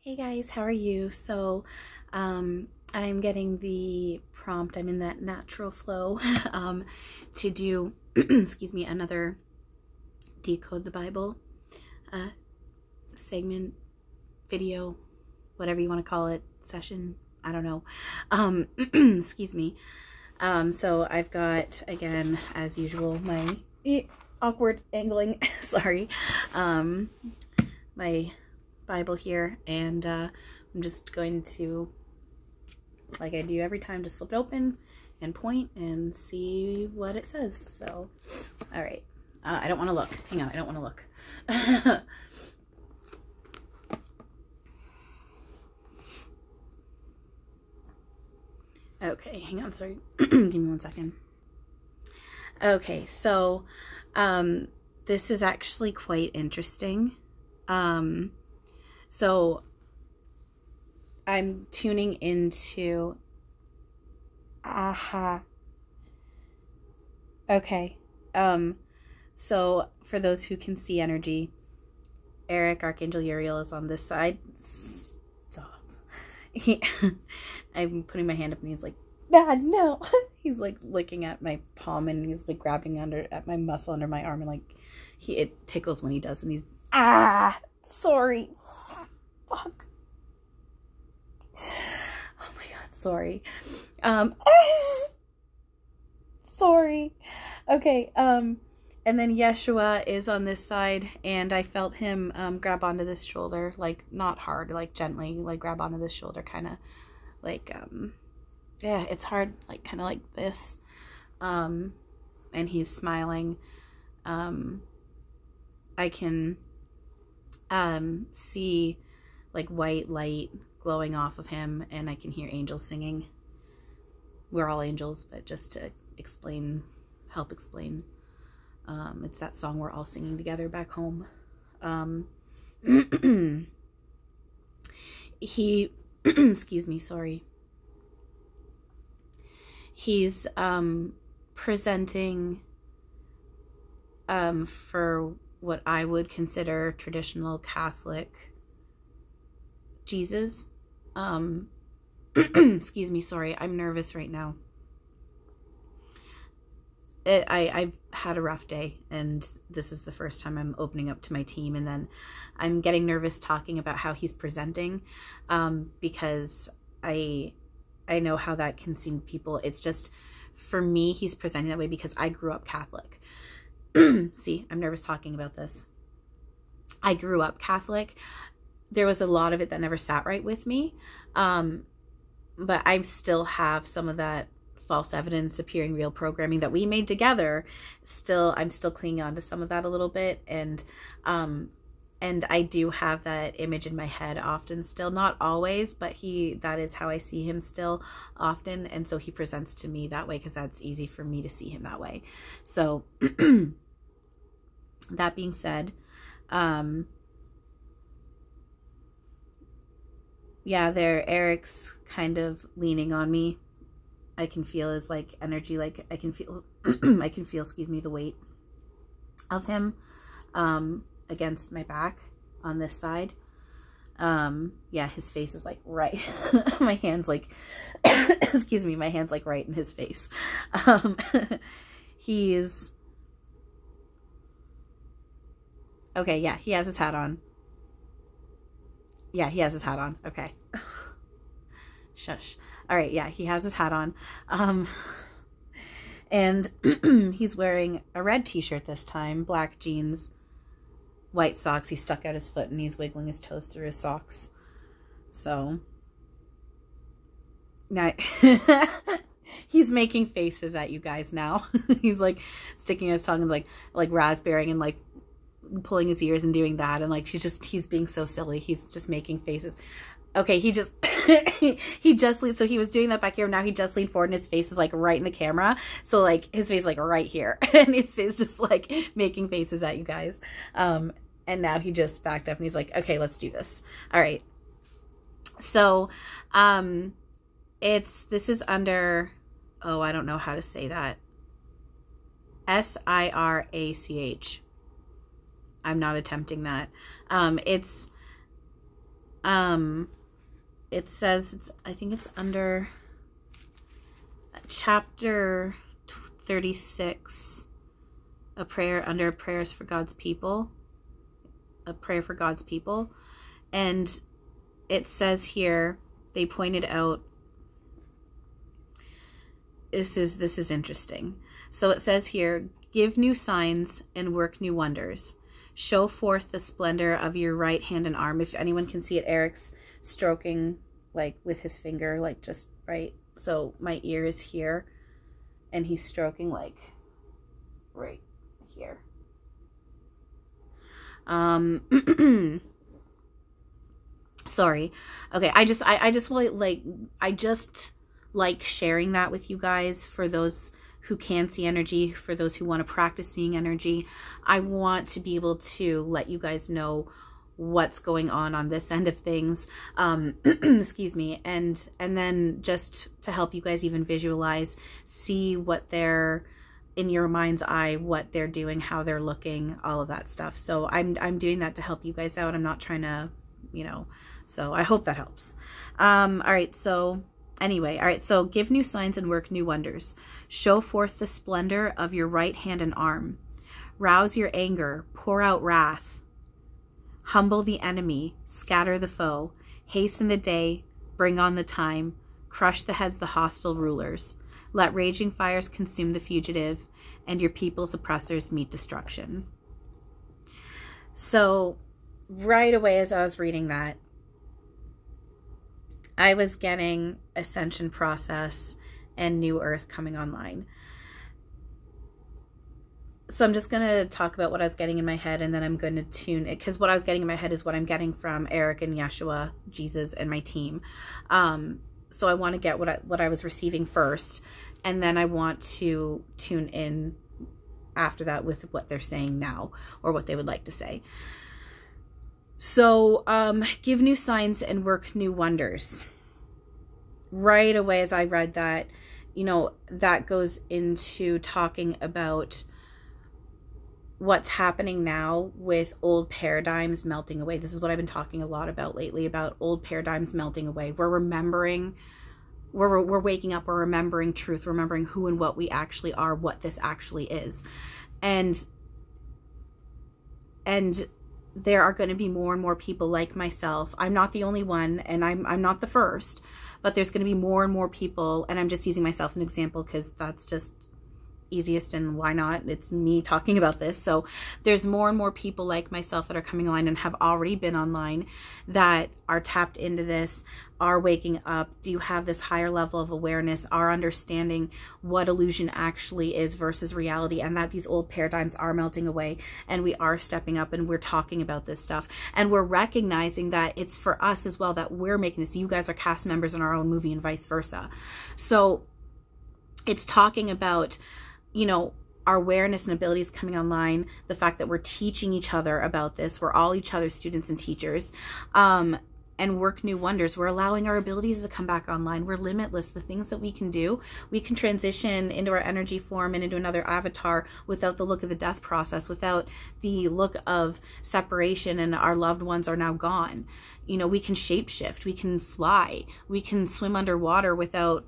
Hey guys, how are you? So, I'm getting the prompt. I'm in that natural flow to do, excuse me, another Decode the Bible segment, video, whatever you want to call it, session. I don't know. Excuse me. So I've got, again, as usual, my awkward angling, sorry, my Bible here, and I'm just going to, like I do every time, just flip it open and point and see what it says. So, all right. I don't want to look. Hang on. I don't want to look. Okay, hang on. Sorry. Give me 1 second. Okay, so this is actually quite interesting. So I'm tuning into, okay. So for those who can see energy, Erik, Archangel Uriel, is on this side. Stop. I'm putting my hand up and he's like, Dad, no. He's like licking at my palm and he's like grabbing at my muscle under my arm, and like it tickles when he does, and he's, sorry. Fuck. Oh my god, sorry. Sorry. Okay, and then Yeshua is on this side, and I felt him grab onto this shoulder, like not hard, like gently, like grab onto this shoulder, kind of like yeah, it's hard, like kind of like this. And he's smiling. I can see like white light glowing off of him, and I can hear angels singing. We're all angels, but just to help explain, it's that song we're all singing together back home. He excuse me, sorry, he's presenting for what I would consider traditional Catholic Jesus. Excuse me, sorry, I'm nervous right now. I've had a rough day, and this is the first time I'm opening up to my team, and then I'm getting nervous talking about how he's presenting, because I know how that can seem to people. It's just, for me, he's presenting that way because I grew up Catholic. See, I'm nervous talking about this. I grew up Catholic. There was a lot of it that never sat right with me. But I still have some of that false evidence appearing real programming that we made together. I'm still clinging on to some of that a little bit. And I do have that image in my head often still, not always, but that is how I see him still often. And so he presents to me that way because that's easy for me to see him that way. So that being said, yeah, Eric's kind of leaning on me. I can feel his like energy, like I can feel, excuse me, the weight of him, against my back on this side. Yeah, his face is like right, my hand's like, excuse me, my hand's like right in his face. He's, okay, yeah, he has his hat on. Yeah, he has his hat on. Okay. Shush. All right, yeah, he has his hat on. And he's wearing a red t-shirt this time, black jeans, white socks. He stuck out his foot and he's wiggling his toes through his socks. So now he's making faces at you guys now. He's like sticking his tongue and like raspberrying and like pulling his ears and doing that, and like he's being so silly. He's just making faces. Okay, he just so he was doing that back here. Now he just leaned forward and his face is like right in the camera. So like his face is like right here, and his face just like making faces at you guys. And now he just backed up and he's like, okay, let's do this. All right. So this is under, oh, I don't know how to say that. SIRACH. I'm not attempting that. It's It says, I think it's under chapter 36, a prayer under prayers for God's people, a prayer for God's people. And it says here, they pointed out, this is interesting. So it says here, give new signs and work new wonders. Show forth the splendor of your right hand and arm. If anyone can see it, Erik's stroking like with his finger, like just right. So my ear is here and he's stroking like right here. Sorry. Okay. I just like sharing that with you guys, for those who can see energy, for those who want to practice seeing energy. I want to be able to let you guys know what's going on this end of things. Excuse me. And then just to help you guys even visualize, see what they're in your mind's eye, what they're doing, how they're looking, all of that stuff. So I'm doing that to help you guys out. I'm not trying to, you know, so I hope that helps. All right. So anyway, all right, so give new signs and work new wonders. Show forth the splendor of your right hand and arm. Rouse your anger, pour out wrath. Humble the enemy, scatter the foe. Hasten the day, bring on the time. Crush the heads of the hostile rulers. Let raging fires consume the fugitive, and your people's oppressors meet destruction. So right away as I was reading that, I was getting Ascension process and New Earth coming online. So I'm just going to talk about what I was getting in my head, and then I'm going to tune it, because what I was getting in my head is what I'm getting from Erik and Yeshua, Jesus, and my team. So I want to get what I was receiving first, and then I want to tune in after that with what they're saying now, or what they would like to say. So, give new signs and work new wonders. Right away as I read that, you know, that goes into talking about what's happening now with old paradigms melting away. This is what I've been talking a lot about lately, about old paradigms melting away. We're remembering, we're waking up, we're remembering truth, remembering who and what we actually are, what this actually is. And there are going to be more and more people like myself. I'm not the only one, and I'm not the first, but there's going to be more and more people, and I'm just using myself as an example because that's just easiest, and why not? It's me talking about this. So there's more and more people like myself that are coming online and have already been online, that are tapped into this, are waking up, do have this higher level of awareness, are understanding what illusion actually is versus reality, and that these old paradigms are melting away, and we are stepping up, and we're talking about this stuff, and we're recognizing that it's for us as well, that we're making this. You guys are cast members in our own movie and vice versa. So it's talking about, you know, our awareness and abilities coming online, the fact that we're teaching each other about this, we're all each other's students and teachers, and work new wonders. We're allowing our abilities to come back online. We're limitless. The things that we can do, we can transition into our energy form and into another avatar without the look of the death process, without the look of separation and our loved ones are now gone. You know, we can shapeshift, we can fly, we can swim underwater without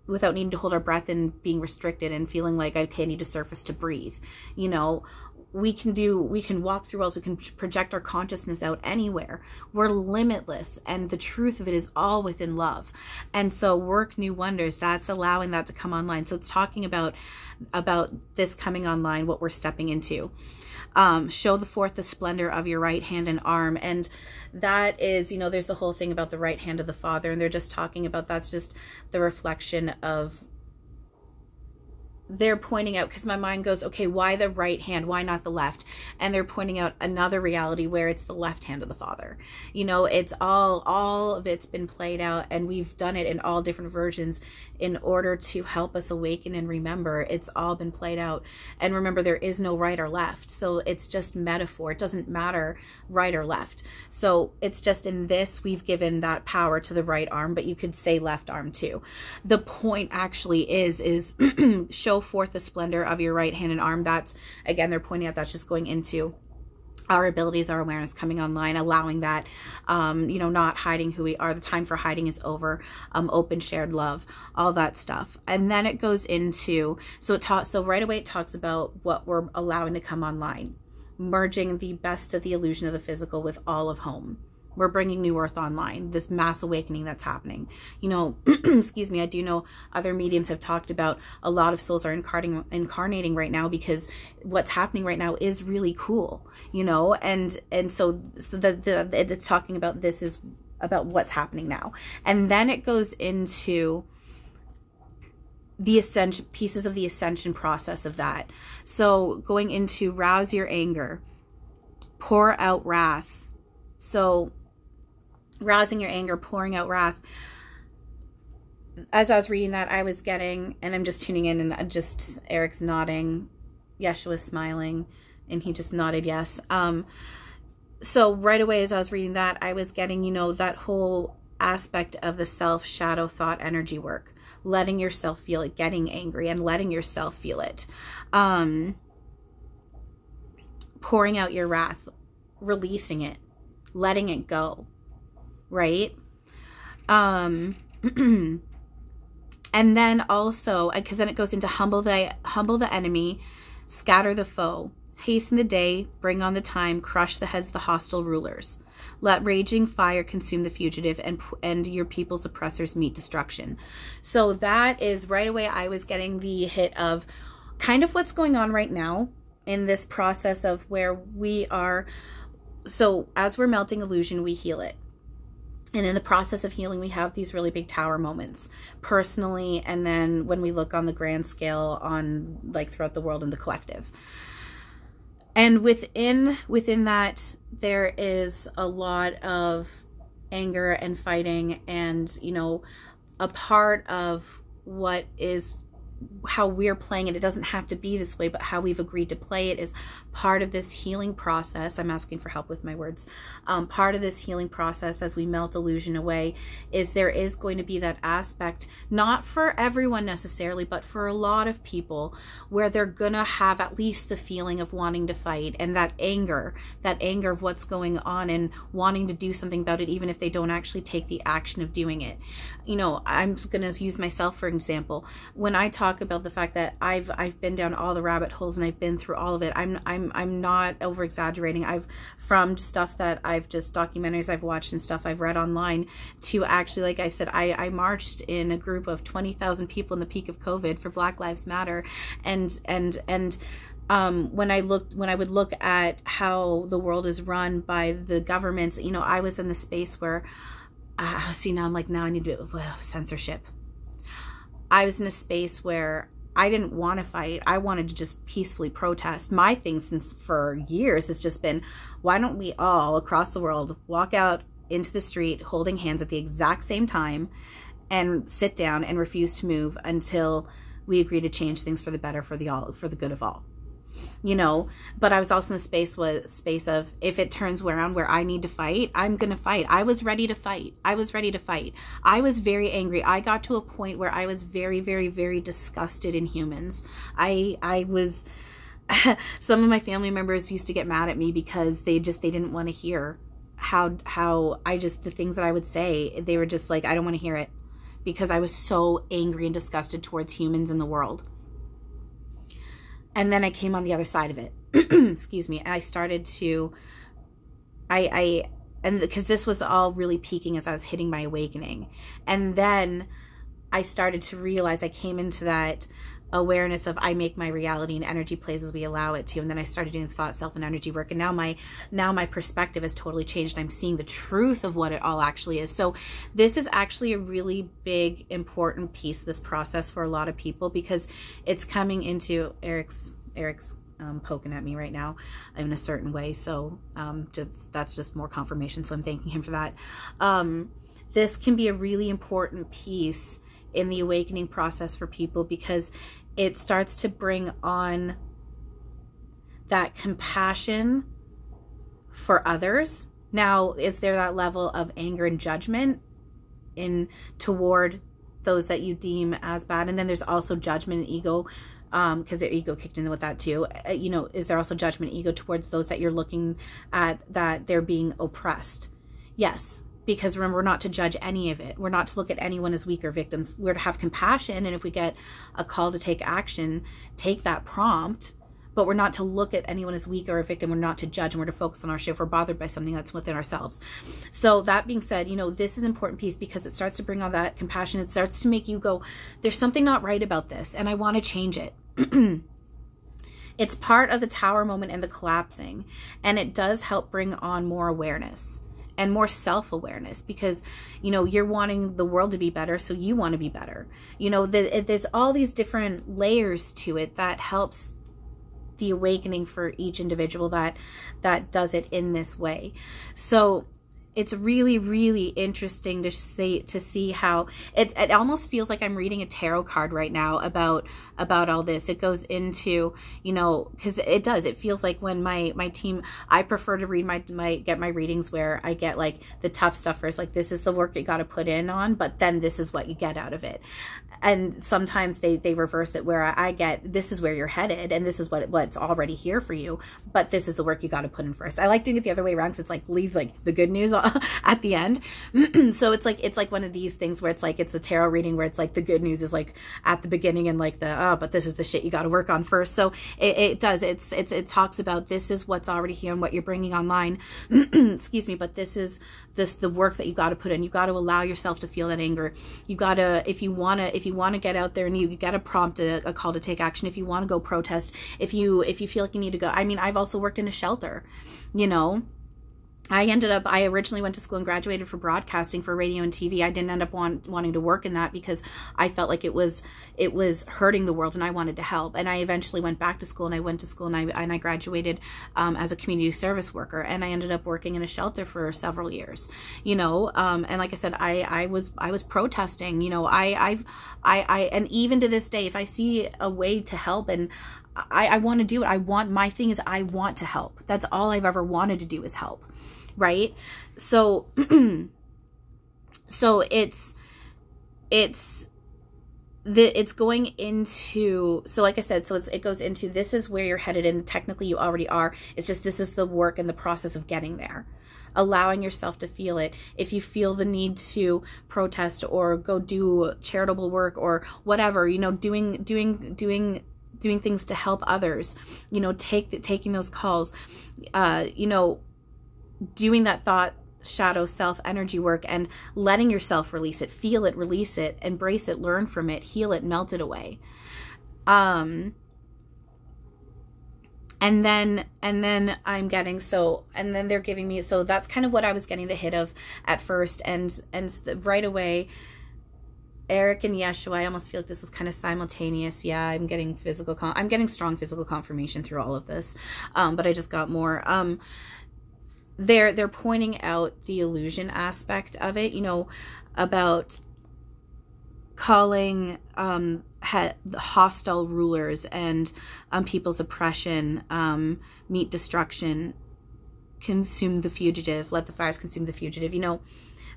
needing to hold our breath and being restricted and feeling like, okay, I need to surface to breathe. You know, we can walk through walls, we can project our consciousness out anywhere. We're limitless, and the truth of it is all within love. And so work new wonders, that's allowing that to come online. So it's talking about this coming online, what we're stepping into. Show forth the splendor of your right hand and arm. And that is, you know, there's the whole thing about the right hand of the Father, and they're just talking about, that's just the reflection of, they're pointing out, because my mind goes, okay, why the right hand? Why not the left? And they're pointing out another reality where it's the left hand of the Father. You know, it's all of it's been played out, and we've done it in all different versions in order to help us awaken and remember. It's all been played out. And remember, there is no right or left. So it's just metaphor. It doesn't matter right or left. So it's just in this, we've given that power to the right arm, but you could say left arm too. The point actually is show forth the splendor of your right hand and arm. That's, again, they're pointing out, that's just going into our abilities, our awareness coming online, allowing that, you know, not hiding who we are. The time for hiding is over. Open, shared love, all that stuff. And then it goes into, so right away it talks about what we're allowing to come online, merging the best of the illusion of the physical with all of home. We're bringing New Earth online, this mass awakening that's happening. You know, excuse me, I do know other mediums have talked about a lot of souls are incarnating right now because what's happening right now is really cool, you know, and so it's talking about, this is about what's happening now. And then it goes into the ascension, pieces of the ascension process of that. So going into rouse your anger, pour out wrath. So rousing your anger, pouring out wrath. As I was reading that, I was getting, and I'm just tuning in, and just Erik's nodding, Yeshua's smiling, and he just nodded yes. So right away as I was reading that, I was getting, you know, that whole aspect of the self shadow thought energy work, letting yourself feel it, getting angry and letting yourself feel it, pouring out your wrath, releasing it, letting it go. Right? And then also, because then it goes into humble the enemy, scatter the foe, hasten the day, bring on the time, crush the heads of the hostile rulers. Let raging fire consume the fugitive, and your people's oppressors meet destruction. So that is right away, I was getting the hit of kind of what's going on right now in this process of where we are. So as we're melting illusion, we heal it. And in the process of healing, we have these really big tower moments personally. And then when we look on the grand scale on like throughout the world and the collective. And within that, there is a lot of anger and fighting. And, you know, a part of what is how we're playing it. It doesn't have to be this way, but how we've agreed to play it is part of this healing process. I'm asking for help with my words. Part of this healing process as we melt illusion away is there is going to be that aspect, not for everyone necessarily, but for a lot of people where they're gonna have at least the feeling of wanting to fight and that anger of what's going on and wanting to do something about it, even if they don't actually take the action of doing it. You know, I'm gonna use myself for example. When I talk about the fact that I've been down all the rabbit holes and I've been through all of it, I'm not over exaggerating. I've from stuff that I've just documentaries I've watched and stuff I've read online to actually, like I said, I marched in a group of 20,000 people in the peak of COVID for Black Lives Matter, and when I would look at how the world is run by the governments, you know, I was in the space where see, now I'm like, now I need to censorship. I was in a space where I didn't want to fight. I wanted to just peacefully protest. My thing since for years has just been, why don't we all across the world walk out into the street holding hands at the exact same time and sit down and refuse to move until we agree to change things for the better, for the good of all. You know, but I was also in the space of, if it turns around where I need to fight, I'm going to fight. I was ready to fight. I was very angry. I got to a point where I was very, very, very disgusted in humans. I was, some of my family members used to get mad at me because they didn't want to hear how I just, the things that I would say, they were just like, I don't want to hear it, because I was so angry and disgusted towards humans in the world. And then I came on the other side of it. Excuse me. And I started to, and because this was all really peaking as I was hitting my awakening. And then I started to realize, I came into that awareness of I make my reality and energy plays as we allow it to. And then I started doing thought, self, and energy work. And now my perspective has totally changed. I'm seeing the truth of what it all actually is. So this is actually a really big, important piece of this process for a lot of people, because it's coming into Erik's poking at me right now in a certain way. So that's just more confirmation. So I'm thanking him for that. This can be a really important piece in the awakening process for people, because it starts to bring on that compassion for others. Now, is there that level of anger and judgment toward those that you deem as bad? And then there's also judgment and ego because their ego kicked in with that too. You know, is there also judgment ego towards those that you're looking at, that they're being oppressed? Yes. Because remember, we're not to judge any of it. We're not to look at anyone as weak or victims. We're to have compassion. And if we get a call to take action, take that prompt. But we're not to look at anyone as weak or a victim. We're not to judge, and we're to focus on our shift. We're bothered by something that's within ourselves. So that being said, you know, this is an important piece because it starts to bring all that compassion. It starts to make you go, there's something not right about this, and I want to change it. It's part of the tower moment and the collapsing. And it does help bring on more awareness and more self-awareness, because, you know, you're wanting the world to be better, so you want to be better. You know, there's all these different layers to it that helps the awakening for each individual that does it in this way. So it's really, really interesting to see how it almost feels like I'm reading a tarot card right now about all this. It goes into, you know, because it does. It feels like when my team, I prefer to read get my readings where I get like the tough stuff first, like this is the work you got to put in on, but then this is what you get out of it. And sometimes they reverse it where I get, this is where you're headed and this is what's already here for you, but this is the work you got to put in first. I like doing it the other way around because it's like leave like the good news at the end. So it's like one of these things where it's like it's a tarot reading where it's like the good news is like at the beginning and like but this is the shit you got to work on first. So it talks about this is what's already here and what you're bringing online. Excuse me, but this is the work that you got to put in. You got to allow yourself to feel that anger. You got to, if you want to get out there and you got to prompt a call to take action. If you want to go protest, if you feel like you need to go. I mean, I've also worked in a shelter, you know. I originally went to school and graduated for broadcasting for radio and TV. I didn't end up wanting to work in that because I felt like it was hurting the world and I wanted to help. And I eventually went back to school and I went to school and I graduated as a community service worker, and I ended up working in a shelter for several years, you know. And like I said, I was protesting, you know. I and even to this day, if I see a way to help and I want to do it. My thing is I want to help. That's all I've ever wanted to do is help. Right. So, so it's going into, so like I said, so it goes into, this is where you're headed and technically you already are. It's just, this is the work and the process of getting there. Allowing yourself to feel it. If you feel the need to protest or go do charitable work or whatever, you know, doing things to help others, you know, taking those calls, you know, doing that thought, shadow, self, energy work and letting yourself release it, feel it, release it, embrace it, learn from it, heal it, melt it away. And then I'm getting, and then they're giving me, so that's kind of what I was getting the hit of at first. And right away, Erik and Yeshua, I almost feel like this was kind of simultaneous. Yeah, I'm getting I'm getting strong physical confirmation through all of this. But I just got more. They're pointing out the illusion aspect of it, you know, about calling hostile rulers and people's oppression, meet destruction, consume the fugitive, let the fires consume the fugitive. You know,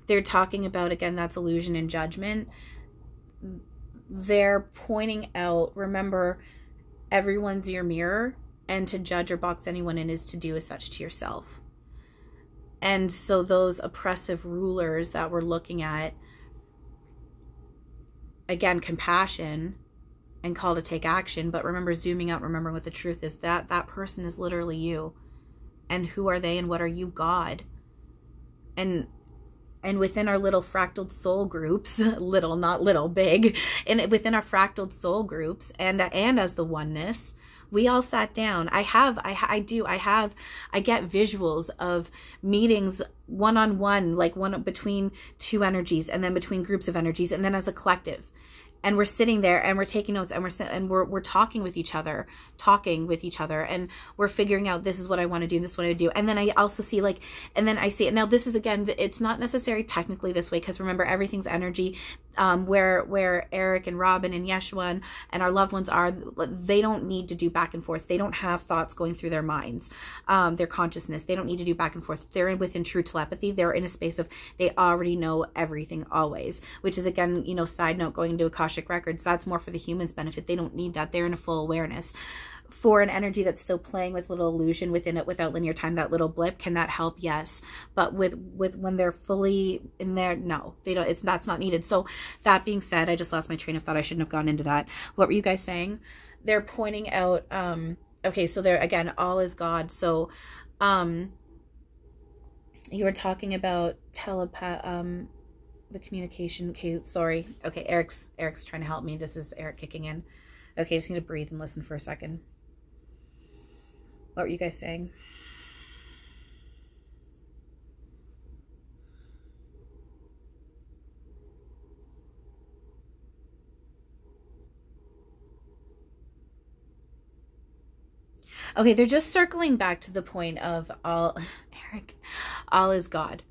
they're talking about, again, that's illusion and judgment. They're pointing out, remember, everyone's your mirror, and to judge or box anyone in is to do as such to yourself. And so those oppressive rulers that we're looking at, again, compassion and call to take action, but remember, zooming out, remembering what the truth is, that person is literally you. And who are they and what are you? God. And within our little fractaled soul groups, little, not little, big, and within our fractaled soul groups and as the oneness, we all sat down. I get visuals of meetings one-on-one, like one between two energies and then between groups of energies and then as a collective. And we're sitting there and we're taking notes and we're talking with each other, and we're figuring out, this is what I want to do, and this is what I do. And then I also see and then I see it. Now this is, again, it's not necessary technically this way, because remember, everything's energy. where Erik and Robin and Yeshua and our loved ones are, they don't need to do back and forth. They don't have thoughts going through their minds, their consciousness. They don't need to do back and forth. They're within true telepathy. They're in a space of, they already know everything always, which is, again, you know, side note, going into Akashic Records, that's more for the human's benefit. They don't need that. They're in a full awareness. For an energy that's still playing with little illusion within it without linear time, that little blip, can that help? Yes. But with when they're fully in there, no, they don't. That's not needed. So that being said, I just lost my train of thought. I shouldn't have gone into that. What were you guys saying? They're pointing out, okay, so they're, again, all is God. So you were talking about the communication. Okay, sorry. Okay, Eric's trying to help me. This is Erik kicking in. Okay, just need to breathe and listen for a second. What were you guys saying? Okay, they're just circling back to the point of Erik, all is God.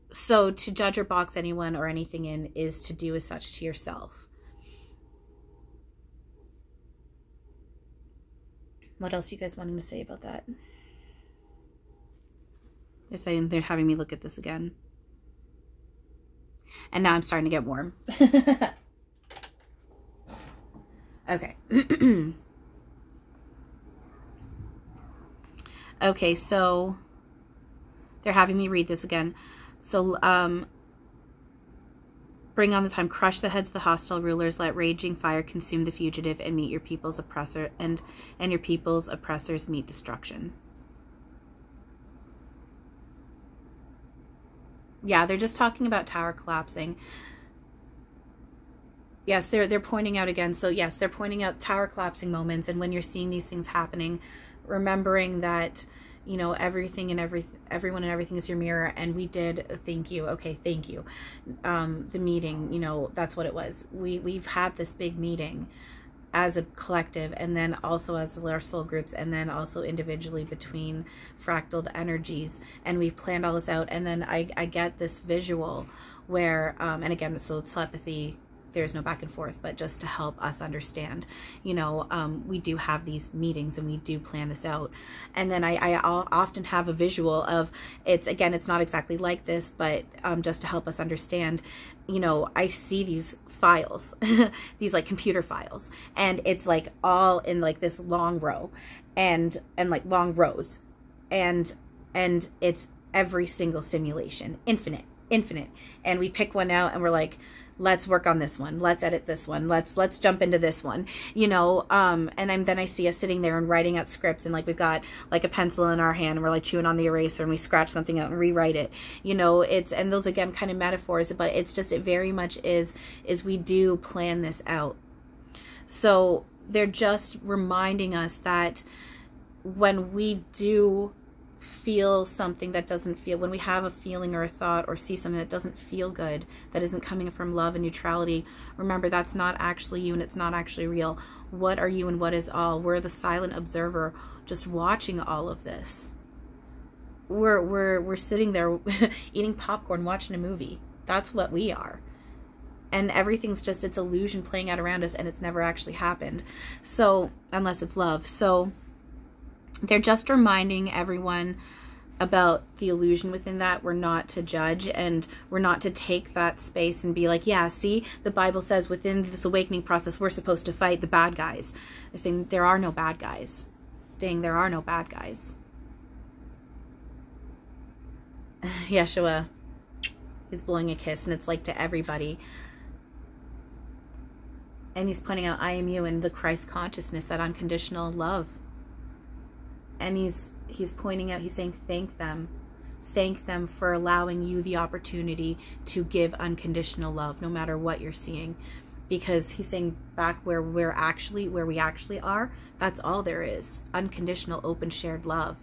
So to judge or box anyone or anything in is to do as such to yourself. What else are you guys wanting to say about that? They're saying they're having me look at this again. And now I'm starting to get warm. Okay. Okay, so they're having me read this again. So, bring on the time, crush the heads of the hostile rulers, let raging fire consume the fugitive, and meet your people's oppressor, and your people's oppressors meet destruction. Yeah, they're just talking about tower collapsing. Yes, they're pointing out again. So yes, they're pointing out tower collapsing moments, and when you're seeing these things happening, remembering that, you know, everything and everyone and everything is your mirror. And we did, thank you. Okay, thank you. The meeting, you know, that's what it was. We've had this big meeting as a collective, and then also as our soul groups, and then also individually between fractaled energies, and we've planned all this out. And then I get this visual where, and again, so telepathy, there's no back and forth, but just to help us understand, you know, we do have these meetings and we do plan this out. And then I'll often have a visual of, it's not exactly like this, but just to help us understand, you know, I see these files, these like computer files, and it's like all in like this long row and like long rows, and it's every single simulation, infinite. And we pick one out and we're like, let's work on this one. Let's edit this one. Let's jump into this one, you know? And then I see us sitting there and writing out scripts, and like, we've got like a pencil in our hand and we're like chewing on the eraser and we scratch something out and rewrite it, you know? And those, again, kind of metaphors, but it's just, it very much is we do plan this out. So they're just reminding us that when we do feel something that doesn't feel, when we have a feeling or a thought or see something that doesn't feel good, that isn't coming from love and neutrality, remember, that's not actually you and it's not actually real. What are you and what is all? We're the silent observer just watching all of this. We're sitting there eating popcorn, watching a movie. That's what we are. And everything's just, it's illusion playing out around us, and it's never actually happened. So, unless it's love. So they're just reminding everyone about the illusion within that. We're not to judge, and we're not to take that space and be like, yeah, see, the Bible says within this awakening process, we're supposed to fight the bad guys. They're saying there are no bad guys. Dang, there are no bad guys. Yeshua is blowing a kiss, and it's like to everybody. And he's pointing out, I am you, and the Christ consciousness, that unconditional love. And he's pointing out, he's saying, thank them for allowing you the opportunity to give unconditional love, no matter what you're seeing. Because he's saying, back where we actually are, that's all there is, unconditional, open, shared love.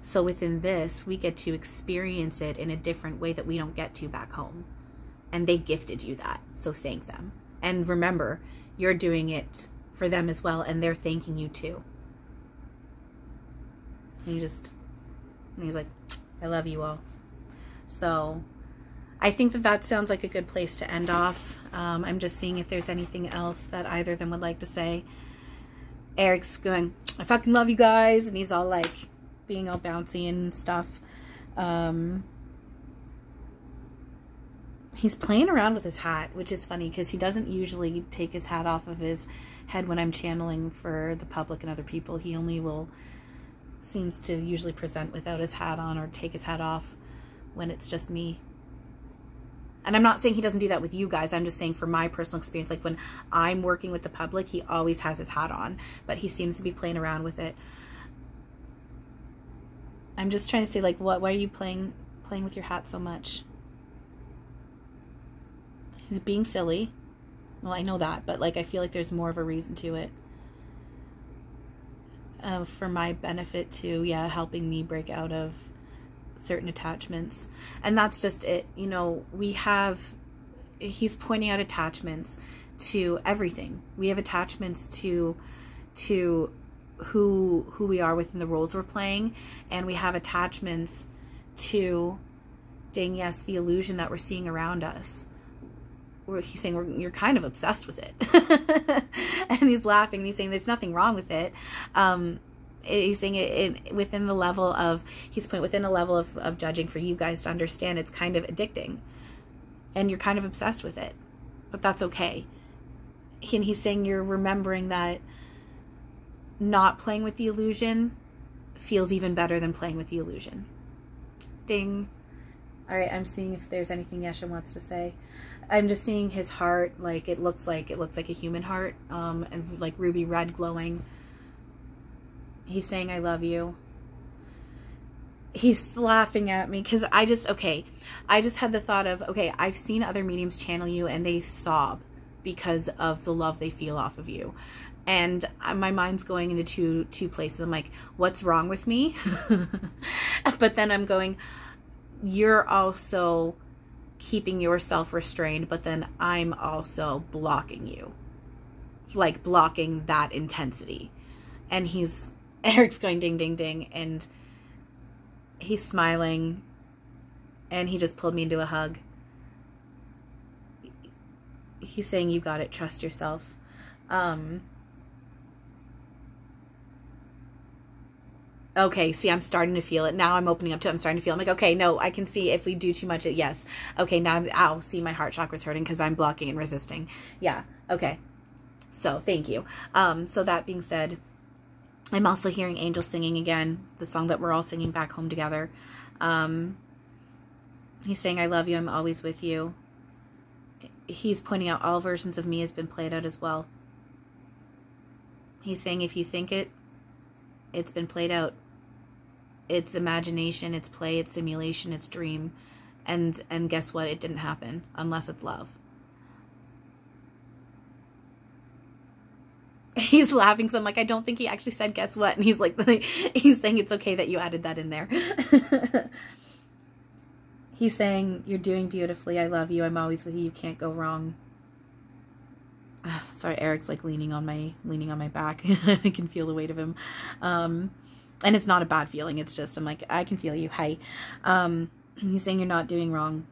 So within this, we get to experience it in a different way that we don't get to back home. And they gifted you that, so thank them. And remember, you're doing it for them as well, and they're thanking you too. And he's like, I love you all. So I think that that sounds like a good place to end off. I'm just seeing if there's anything else that either of them would like to say. Erik's going, I fucking love you guys. And he's all like being all bouncy and stuff. He's playing around with his hat, which is funny because he doesn't usually take his hat off of his head when I'm channeling for the public and other people. He only seems to usually present without his hat on or take his hat off when it's just me. And I'm not saying he doesn't do that with you guys. I'm just saying for my personal experience, like when I'm working with the public, he always has his hat on, but he seems to be playing around with it. I'm just trying to say, like, why are you playing with your hat so much? He's being silly. Well, I know that, but like I feel like there's more of a reason to it. For my benefit too, yeah, helping me break out of certain attachments. And that's just it. You know, he's pointing out attachments to everything. We have attachments to who we are within the roles we're playing, and we have attachments to, dang yes, the illusion that we're seeing around us. He's saying you're kind of obsessed with it. And he's laughing and he's saying there's nothing wrong with it. He's saying it within the level of, within a level of judging for you guys to understand it's kind of addicting. And you're kind of obsessed with it. But that's okay. And he's saying you're remembering that not playing with the illusion feels even better than playing with the illusion. Ding. All right, I'm seeing if there's anything Yesha wants to say. I'm just seeing his heart, like it looks like a human heart, and like ruby red glowing. He's saying I love you. He's laughing at me because I just had the thought of, okay, I've seen other mediums channel you and they sob because of the love they feel off of you. And my mind's going into two places. I'm like, what's wrong with me? But then I'm going, you're also keeping yourself restrained, but then I'm also blocking you. Like blocking that intensity. And Erik's going ding, ding, ding. And he's smiling. And he just pulled me into a hug. He's saying, you got it. Trust yourself. Okay, see, I'm starting to feel it. Now I'm opening up to it. I'm starting to feel it. I'm like, okay, no, I can see if we do too much, yes. Okay, now I'll see my heart chakra's hurting because I'm blocking and resisting. Yeah, okay. So, thank you. So that being said, I'm also hearing angels singing again, the song that we're all singing back home together. He's saying, I love you, I'm always with you. He's pointing out all versions of me has been played out as well. He's saying, if you think it, it's been played out. It's imagination, it's play, it's simulation, it's dream. And guess what? It didn't happen unless it's love. He's laughing, so I'm like, I don't think he actually said guess what. And he's like, he's saying it's okay that you added that in there. He's saying, you're doing beautifully. I love you. I'm always with you. You can't go wrong. Sorry, Erik's like leaning on my back. I can feel the weight of him. And it's not a bad feeling. It's just, I'm like, I can feel you. Hi. He's saying you're not doing wrong.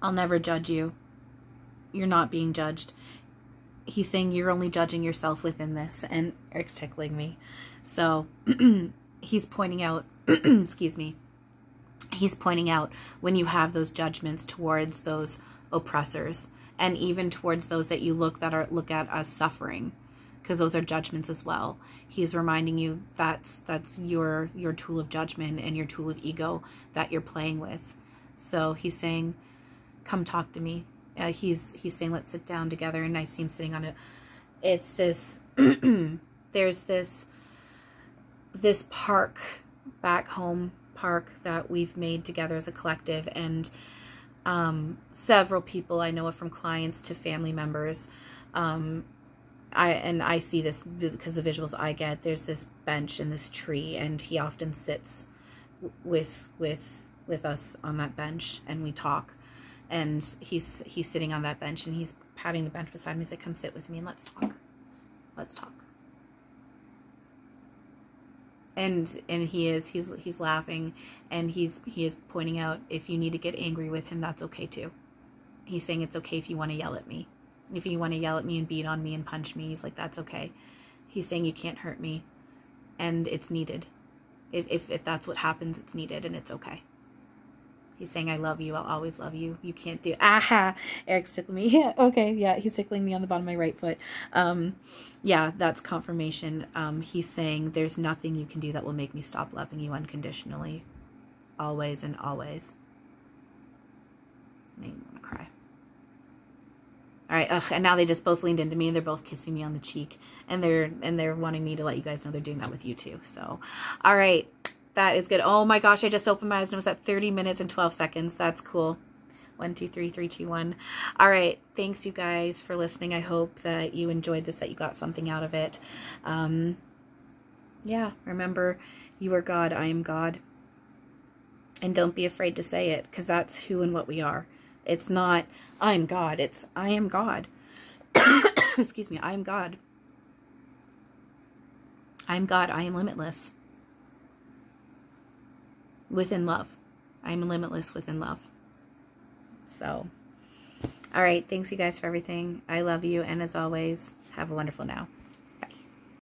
I'll never judge you. You're not being judged. He's saying you're only judging yourself within this. And Erik's tickling me. So he's pointing out, excuse me. He's pointing out when you have those judgments towards those oppressors, and even towards those that you look at as suffering, because those are judgments as well. He's reminding you that's your tool of judgment and your tool of ego that you're playing with. So he's saying, come talk to me. He's saying, let's sit down together. And I see him sitting on it. It's this, there's this park, back home park that we've made together as a collective. And several people I know of, from clients to family members. I see this because the visuals I get, there's this bench and this tree, and he often sits with us on that bench, and we talk. And he's sitting on that bench, and he's patting the bench beside me. He's like, come sit with me and let's talk. Let's talk. And he's laughing, and he is pointing out, if you need to get angry with him, that's okay too. He's saying it's okay if you want to yell at me. If you want to yell at me and beat on me and punch me, he's like, that's okay. He's saying you can't hurt me, and it's needed. If that's what happens, it's needed, and it's okay. He's saying, I love you. I'll always love you. You can't do... Aha! Eric's tickling me. Yeah, okay, yeah, he's tickling me on the bottom of my right foot. Yeah, that's confirmation. He's saying, there's nothing you can do that will make me stop loving you unconditionally. Always and always. I want to cry. All right, and now they just both leaned into me, and they're both kissing me on the cheek, and they're wanting me to let you guys know they're doing that with you too. So, all right, that is good. Oh my gosh, I just opened my eyes and it was at 30 minutes and 12 seconds. That's cool. 1, 2, 3, 3, 2, 1. All right, thanks you guys for listening. I hope that you enjoyed this, that you got something out of it. Yeah, remember, you are God, I am God, and don't be afraid to say it, because that's who and what we are. It's not, I'm God. It's, I am God. Excuse me. I am God. I am God. I am limitless. Within love. I am limitless within love. So, all right. Thanks you guys for everything. I love you. And as always, have a wonderful now.